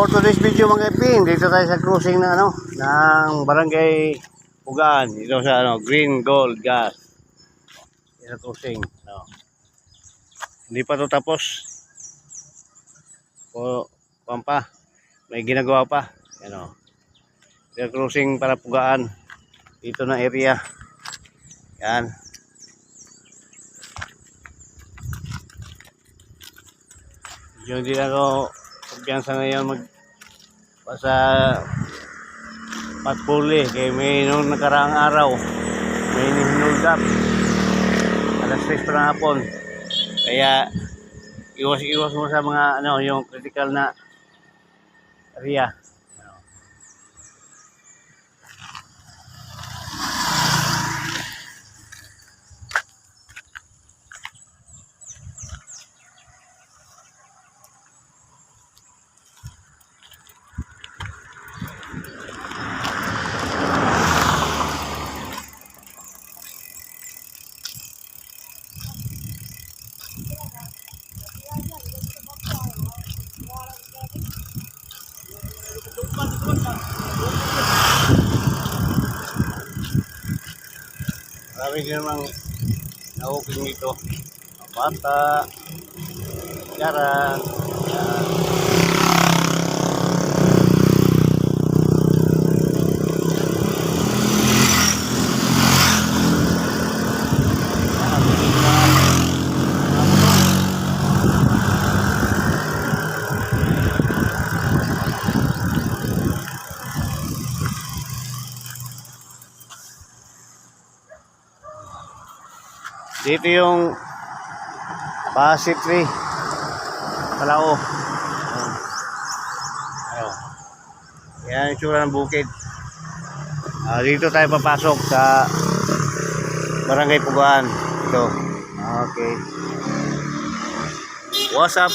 For today's video mga ipin, dito tayo sa cruising na ng Barangay Pugaan. Dito sa Green Gold Gas. Dito sa cruising. Hindi pa to tapos. O pampa. May ginagawa pa. Dito cruising para Pugaan. Dito na area. Yan. Yung hindi ako kumpiyansa ngayon sa patpuli kaya may nung nakaraang araw may hinulgap alas 6 pa ng hapon, kaya iwas mo sa mga yung critical na area. Marami din namang na-open dito. Bata, yara, dito yung Pasig Tree Palao. Yan yung tsura ng bukid. Dito tayo papasok sa Barangay Pugaan. Ito. Okay. What's up?